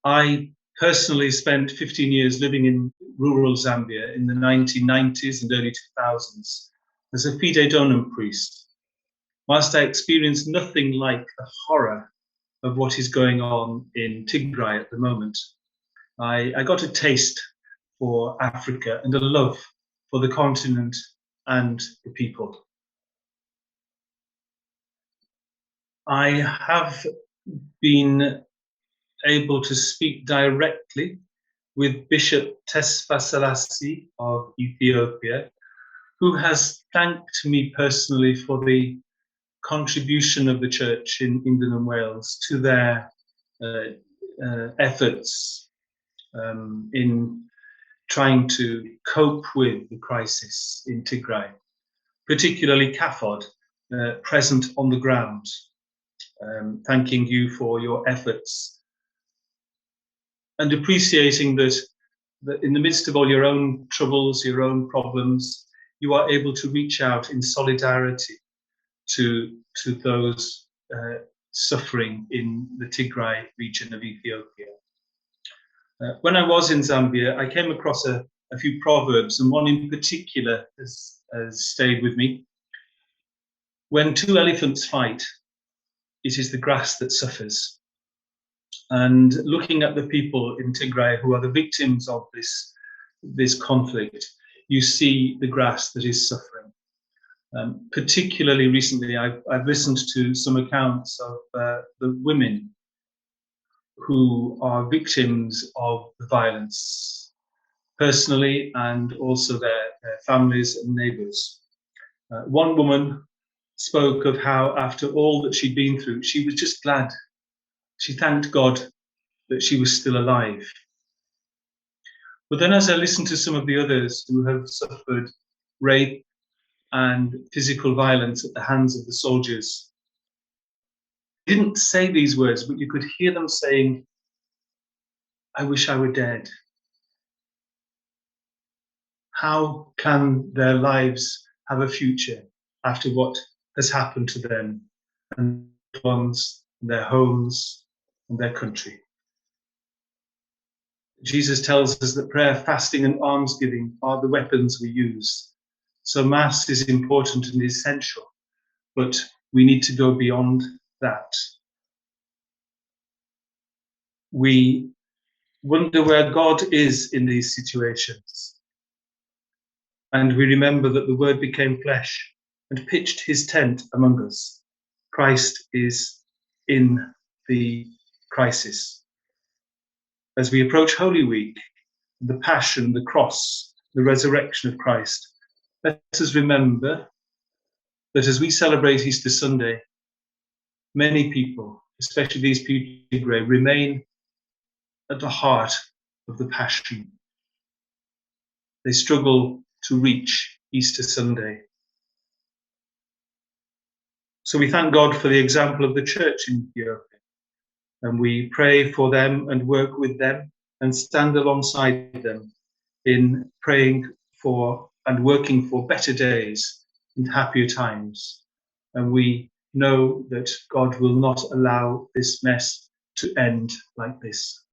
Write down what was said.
I personally spent 15 years living in rural Zambia in the 1990s and early 2000s as a fide donum priest. Whilst I experienced nothing like the horror of what is going on in Tigray at the moment, I got a taste for Africa and a love for the continent and the people. I have been able to speak directly with Bishop Tesfa Selassie of Ethiopia, who has thanked me personally for the contribution of the church in England and Wales to their efforts in trying to cope with the crisis in Tigray, particularly CAFOD, present on the ground. Thanking you for your efforts and appreciating that in the midst of all your own troubles, your own problems, you are able to reach out in solidarity to those suffering in the Tigray region of Ethiopia. When I was in Zambia, I came across a few proverbs, and one in particular has stayed with me. When two elephants fight, it is the grass that suffers. And looking at the people in Tigray who are the victims of this conflict, you see the grass that is suffering. Particularly recently, I've listened to some accounts of the women who are victims of the violence, personally and also their families and neighbours. One woman spoke of how after all that she'd been through, she was just glad. She thanked God that she was still alive. But then as I listened to some of the others who have suffered rape and physical violence at the hands of the soldiers, they didn't say these words, but you could hear them saying, "I wish I were dead." How can their lives have a future after what has happened to them and their homes and their country? Jesus tells us that prayer, fasting, and almsgiving are the weapons we use. So Mass is important and essential, but we need to go beyond that. We wonder where God is in these situations. And we remember that the Word became flesh and pitched his tent among us. Christ is in the crisis. As we approach Holy Week, the Passion, the Cross, the resurrection of Christ, let us remember that as we celebrate Easter Sunday, many people, especially these people, remain at the heart of the Passion. They struggle to reach Easter Sunday. So we thank God for the example of the church in Ethiopia, and we pray for them and work with them and stand alongside them in praying for and working for better days and happier times. And we know that God will not allow this mess to end like this.